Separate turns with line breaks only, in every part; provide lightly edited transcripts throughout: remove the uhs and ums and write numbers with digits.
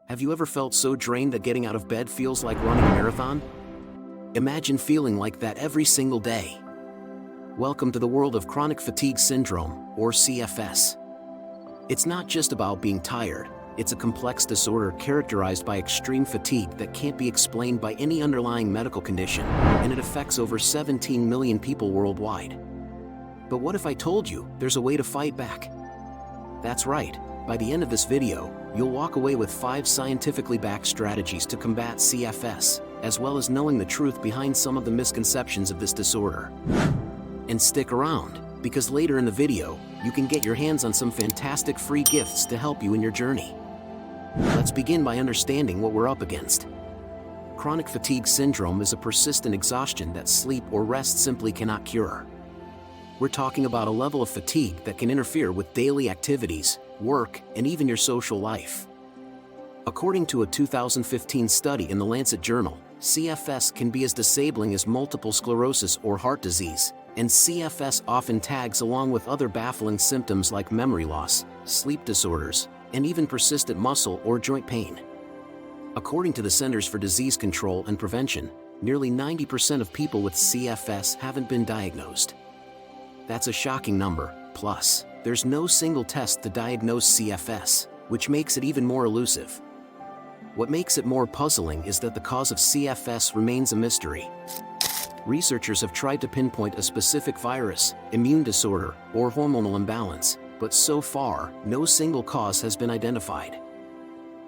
Have you ever felt so drained that getting out of bed feels like running a marathon? Imagine feeling like that every single day. Welcome to the world of chronic fatigue syndrome, or CFS. It's not just about being tired, it's a complex disorder characterized by extreme fatigue that can't be explained by any underlying medical condition, and it affects over 17 million people worldwide. But what if I told you there's a way to fight back? That's right. By the end of this video, you'll walk away with 5 scientifically backed strategies to combat CFS, as well as knowing the truth behind some of the misconceptions of this disorder. And stick around, because later in the video, you can get your hands on some fantastic free gifts to help you in your journey. Let's begin by understanding what we're up against. Chronic fatigue syndrome is a persistent exhaustion that sleep or rest simply cannot cure. We're talking about a level of fatigue that can interfere with daily activities, work, and even your social life. According to a 2015 study in the Lancet Journal, CFS can be as disabling as multiple sclerosis or heart disease, and CFS often tags along with other baffling symptoms like memory loss, sleep disorders, and even persistent muscle or joint pain. According to the Centers for Disease Control and Prevention, nearly 90% of people with CFS haven't been diagnosed. That's a shocking number. Plus, there's no single test to diagnose CFS, which makes it even more elusive. What makes it more puzzling is that the cause of CFS remains a mystery. Researchers have tried to pinpoint a specific virus, immune disorder, or hormonal imbalance, but so far, no single cause has been identified.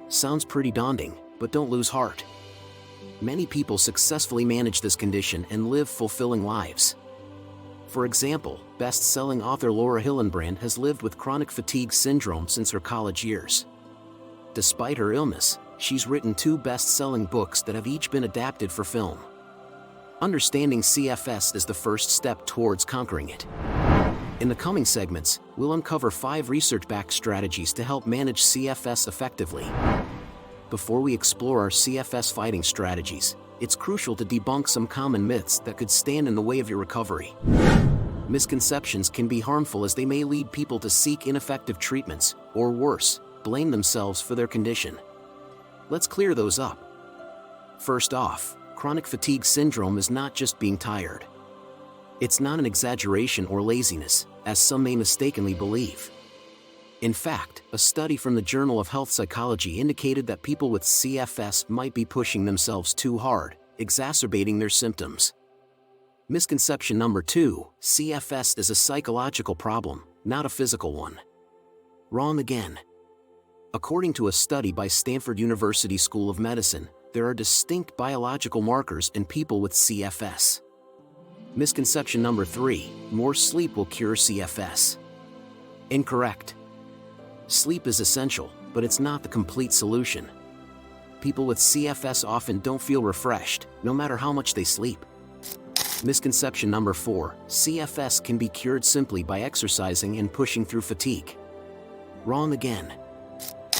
Sounds pretty daunting, but don't lose heart. Many people successfully manage this condition and live fulfilling lives. For example, best-selling author Laura Hillenbrand has lived with chronic fatigue syndrome since her college years. Despite her illness, she's written 2 best-selling books that have each been adapted for film. Understanding CFS is the first step towards conquering it. In the coming segments, we'll uncover 5 research-backed strategies to help manage CFS effectively. Before we explore our CFS fighting strategies, it's crucial to debunk some common myths that could stand in the way of your recovery. Misconceptions can be harmful as they may lead people to seek ineffective treatments, or worse, blame themselves for their condition. Let's clear those up. First off, chronic fatigue syndrome is not just being tired. It's not an exaggeration or laziness, as some may mistakenly believe. In fact, a study from the Journal of Health Psychology indicated that people with CFS might be pushing themselves too hard, exacerbating their symptoms. Misconception number 2, CFS is a psychological problem, not a physical one. Wrong again. According to a study by Stanford University School of Medicine, there are distinct biological markers in people with CFS. Misconception number 3, more sleep will cure CFS. Incorrect. Sleep is essential, but it's not the complete solution. People with CFS often don't feel refreshed, no matter how much they sleep. Misconception number 4, CFS can be cured simply by exercising and pushing through fatigue. Wrong again.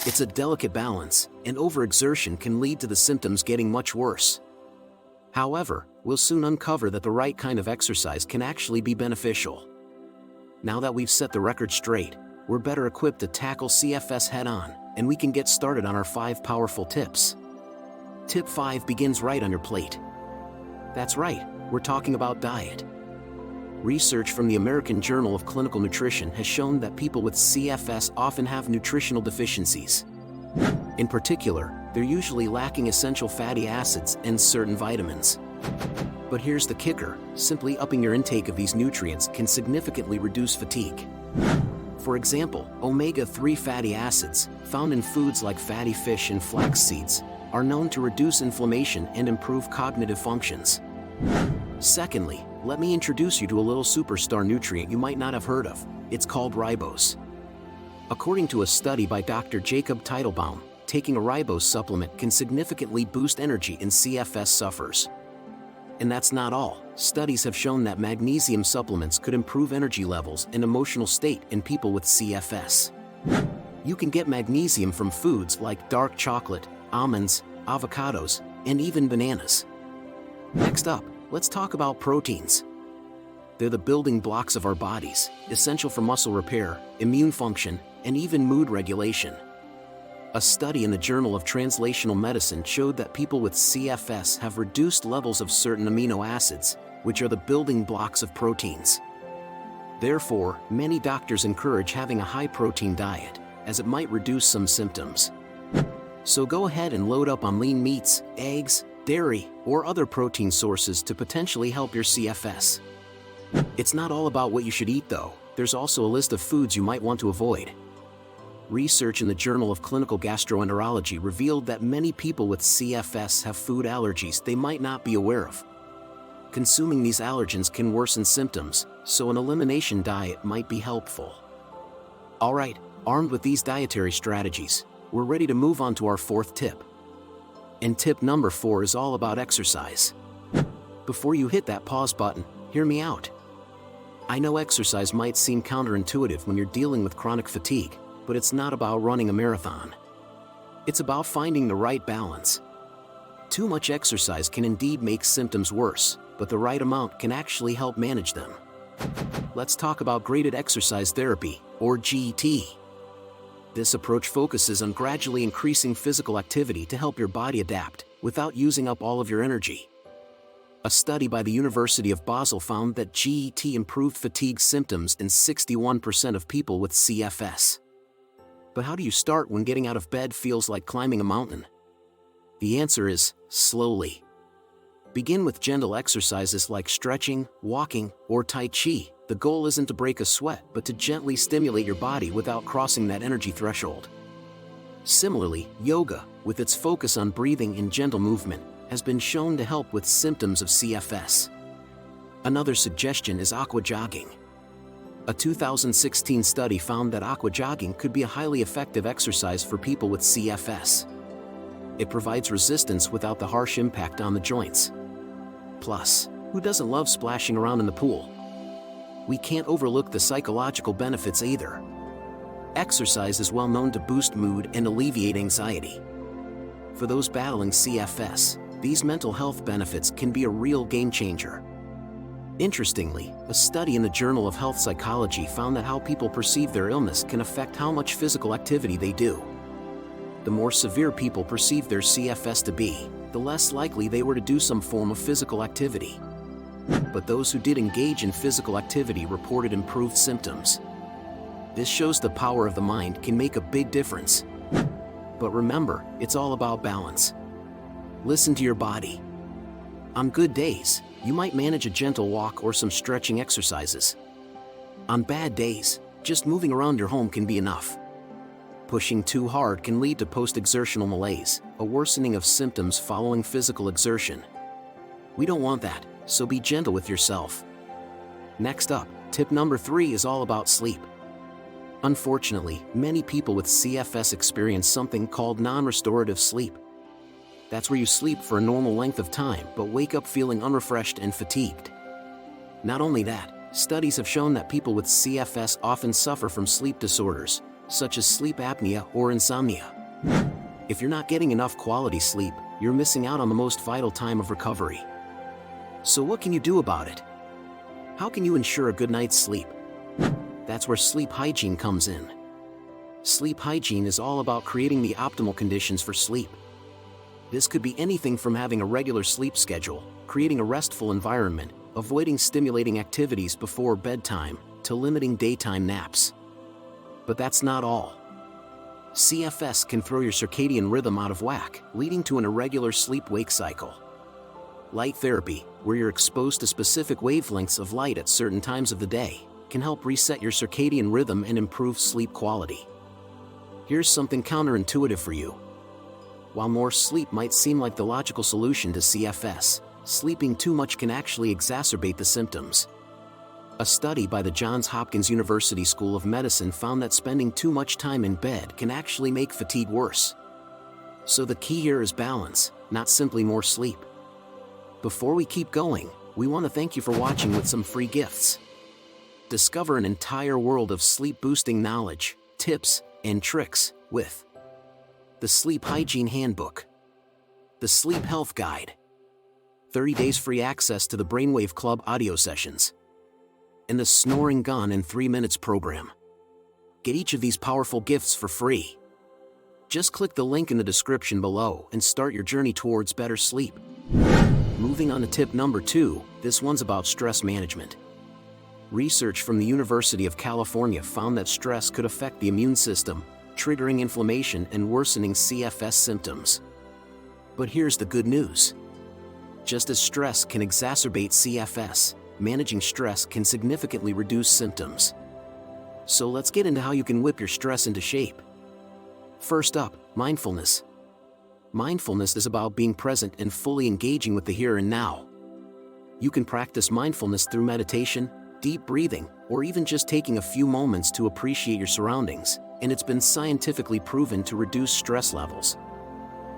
It's a delicate balance, and overexertion can lead to the symptoms getting much worse. However, we'll soon uncover that the right kind of exercise can actually be beneficial. Now that we've set the record straight, we're better equipped to tackle CFS head-on, and we can get started on our 5 powerful tips. Tip 5 begins right on your plate. That's right, we're talking about diet. Research from the American Journal of Clinical Nutrition has shown that people with CFS often have nutritional deficiencies. In particular, they're usually lacking essential fatty acids and certain vitamins. But here's the kicker, simply upping your intake of these nutrients can significantly reduce fatigue. For example, omega-3 fatty acids, found in foods like fatty fish and flax seeds, are known to reduce inflammation and improve cognitive functions. Secondly, let me introduce you to a little superstar nutrient you might not have heard of. It's called ribose. According to a study by Dr. Jacob Teitelbaum, taking a ribose supplement can significantly boost energy in CFS sufferers. And that's not all. Studies have shown that magnesium supplements could improve energy levels and emotional state in people with CFS. You can get magnesium from foods like dark chocolate, almonds, avocados, and even bananas. Next up, let's talk about proteins. They're the building blocks of our bodies, essential for muscle repair, immune function, and even mood regulation. A study in the Journal of Translational Medicine showed that people with CFS have reduced levels of certain amino acids, which are the building blocks of proteins. Therefore, many doctors encourage having a high-protein diet, as it might reduce some symptoms. So go ahead and load up on lean meats, eggs, dairy, or other protein sources to potentially help your CFS. It's not all about what you should eat though, there's also a list of foods you might want to avoid. Research in the Journal of Clinical Gastroenterology revealed that many people with CFS have food allergies they might not be aware of. Consuming these allergens can worsen symptoms, so an elimination diet might be helpful. Alright, armed with these dietary strategies, we're ready to move on to our fourth tip. And tip number 4 is all about exercise. Before you hit that pause button, hear me out. I know exercise might seem counterintuitive when you're dealing with chronic fatigue, but it's not about running a marathon. It's about finding the right balance. Too much exercise can indeed make symptoms worse, but the right amount can actually help manage them. Let's talk about graded exercise therapy, or GT. This approach focuses on gradually increasing physical activity to help your body adapt, without using up all of your energy. A study by the University of Basel found that GET improved fatigue symptoms in 61% of people with CFS. But how do you start when getting out of bed feels like climbing a mountain? The answer is, slowly. Begin with gentle exercises like stretching, walking, or Tai Chi. The goal isn't to break a sweat, but to gently stimulate your body without crossing that energy threshold. Similarly, yoga, with its focus on breathing and gentle movement, has been shown to help with symptoms of CFS. Another suggestion is aqua jogging. A 2016 study found that aqua jogging could be a highly effective exercise for people with CFS. It provides resistance without the harsh impact on the joints. Plus, who doesn't love splashing around in the pool? We can't overlook the psychological benefits either. Exercise is well known to boost mood and alleviate anxiety. For those battling CFS, these mental health benefits can be a real game changer. Interestingly, a study in the Journal of Health Psychology found that how people perceive their illness can affect how much physical activity they do. The more severe people perceive their CFS to be, the less likely they were to do some form of physical activity. But those who did engage in physical activity reported improved symptoms. This shows the power of the mind can make a big difference. But remember, it's all about balance. Listen to your body. On good days, you might manage a gentle walk or some stretching exercises. On bad days, just moving around your home can be enough. Pushing too hard can lead to post-exertional malaise, a worsening of symptoms following physical exertion. We don't want that, so be gentle with yourself. Next up, tip number 3 is all about sleep. Unfortunately, many people with CFS experience something called non-restorative sleep. That's where you sleep for a normal length of time but wake up feeling unrefreshed and fatigued. Not only that, studies have shown that people with CFS often suffer from sleep disorders, such as sleep apnea or insomnia. If you're not getting enough quality sleep, you're missing out on the most vital time of recovery. So what can you do about it? How can you ensure a good night's sleep? That's where sleep hygiene comes in. Sleep hygiene is all about creating the optimal conditions for sleep. This could be anything from having a regular sleep schedule, creating a restful environment, avoiding stimulating activities before bedtime, to limiting daytime naps. But that's not all. CFS can throw your circadian rhythm out of whack, leading to an irregular sleep-wake cycle. Light therapy, where you're exposed to specific wavelengths of light at certain times of the day, can help reset your circadian rhythm and improve sleep quality. Here's something counterintuitive for you. While more sleep might seem like the logical solution to CFS, sleeping too much can actually exacerbate the symptoms. A study by the Johns Hopkins University School of Medicine found that spending too much time in bed can actually make fatigue worse. So the key here is balance, not simply more sleep. Before we keep going, we want to thank you for watching with some free gifts. Discover an entire world of sleep-boosting knowledge, tips, and tricks with the Sleep Hygiene Handbook, the Sleep Health Guide, 30 days free access to the Brainwave Club audio sessions, and the Snoring Gone in 3 Minutes program. Get each of these powerful gifts for free. Just click the link in the description below and start your journey towards better sleep. Moving on to tip number 2, this one's about stress management. Research from the University of California found that stress could affect the immune system, triggering inflammation and worsening CFS symptoms. But here's the good news. Just as stress can exacerbate CFS, managing stress can significantly reduce symptoms. So let's get into how you can whip your stress into shape. First up, mindfulness. Mindfulness is about being present and fully engaging with the here and now. You can practice mindfulness through meditation, deep breathing, or even just taking a few moments to appreciate your surroundings, and it's been scientifically proven to reduce stress levels.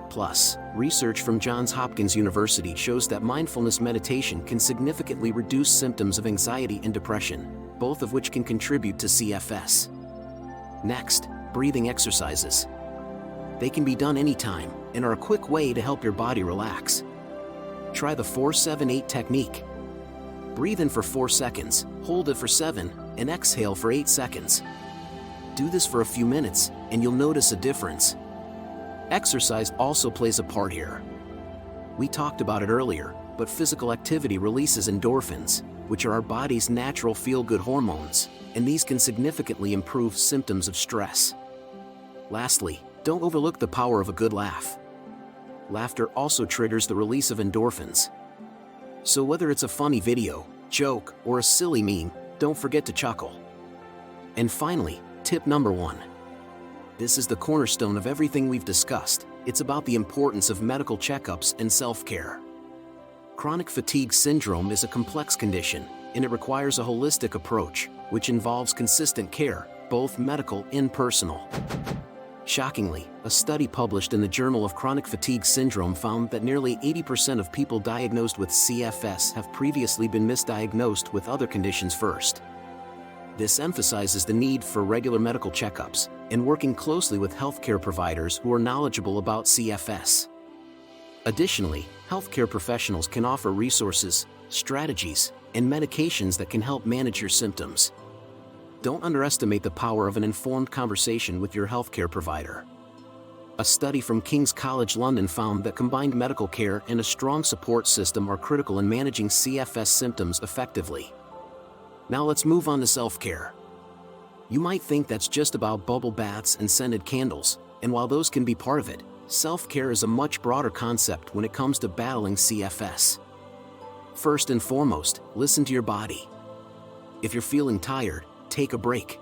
Plus, research from Johns Hopkins University shows that mindfulness meditation can significantly reduce symptoms of anxiety and depression, both of which can contribute to CFS. Next, breathing exercises. They can be done anytime and are a quick way to help your body relax. Try the 4-7-8 technique. Breathe in for 4 seconds, hold it for 7, and exhale for 8 seconds. Do this for a few minutes, and you'll notice a difference. Exercise also plays a part here. We talked about it earlier, but physical activity releases endorphins, which are our body's natural feel-good hormones, and these can significantly improve symptoms of stress. Lastly, don't overlook the power of a good laugh. Laughter also triggers the release of endorphins. So whether it's a funny video, joke, or a silly meme, don't forget to chuckle. And finally, tip number 1. This is the cornerstone of everything we've discussed. It's about the importance of medical checkups and self-care. Chronic fatigue syndrome is a complex condition, and it requires a holistic approach, which involves consistent care, both medical and personal. Shockingly, a study published in the Journal of Chronic Fatigue Syndrome found that nearly 80% of people diagnosed with CFS have previously been misdiagnosed with other conditions first. This emphasizes the need for regular medical checkups and working closely with healthcare providers who are knowledgeable about CFS. Additionally, healthcare professionals can offer resources, strategies, and medications that can help manage your symptoms. Don't underestimate the power of an informed conversation with your healthcare provider. A study from King's College London found that combined medical care and a strong support system are critical in managing CFS symptoms effectively. Now let's move on to self-care. You might think that's just about bubble baths and scented candles, and while those can be part of it, self-care is a much broader concept when it comes to battling CFS. First and foremost, listen to your body. If you're feeling tired, take a break.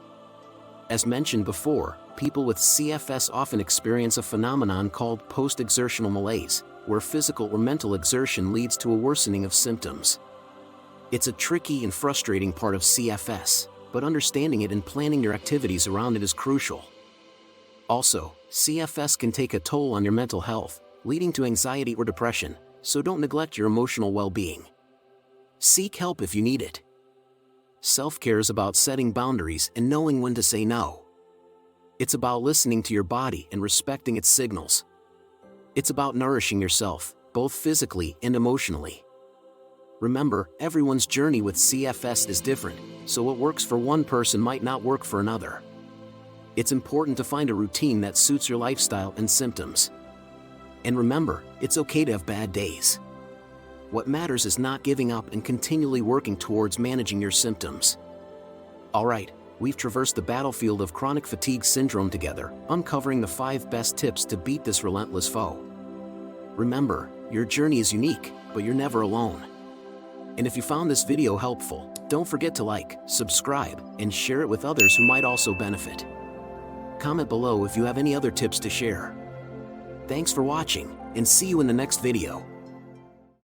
As mentioned before, people with CFS often experience a phenomenon called post-exertional malaise, where physical or mental exertion leads to a worsening of symptoms. It's a tricky and frustrating part of CFS, but understanding it and planning your activities around it is crucial. Also, CFS can take a toll on your mental health, leading to anxiety or depression, so don't neglect your emotional well-being. Seek help if you need it. Self-care is about setting boundaries and knowing when to say no. It's about listening to your body and respecting its signals. It's about nourishing yourself, both physically and emotionally. Remember, everyone's journey with CFS is different, so what works for one person might not work for another. It's important to find a routine that suits your lifestyle and symptoms. And remember, it's okay to have bad days. What matters is not giving up and continually working towards managing your symptoms. Alright, we've traversed the battlefield of chronic fatigue syndrome together, uncovering the 5 best tips to beat this relentless foe. Remember, your journey is unique, but you're never alone. And if you found this video helpful, don't forget to like, subscribe, and share it with others who might also benefit. Comment below if you have any other tips to share. Thanks for watching, and see you in the next video.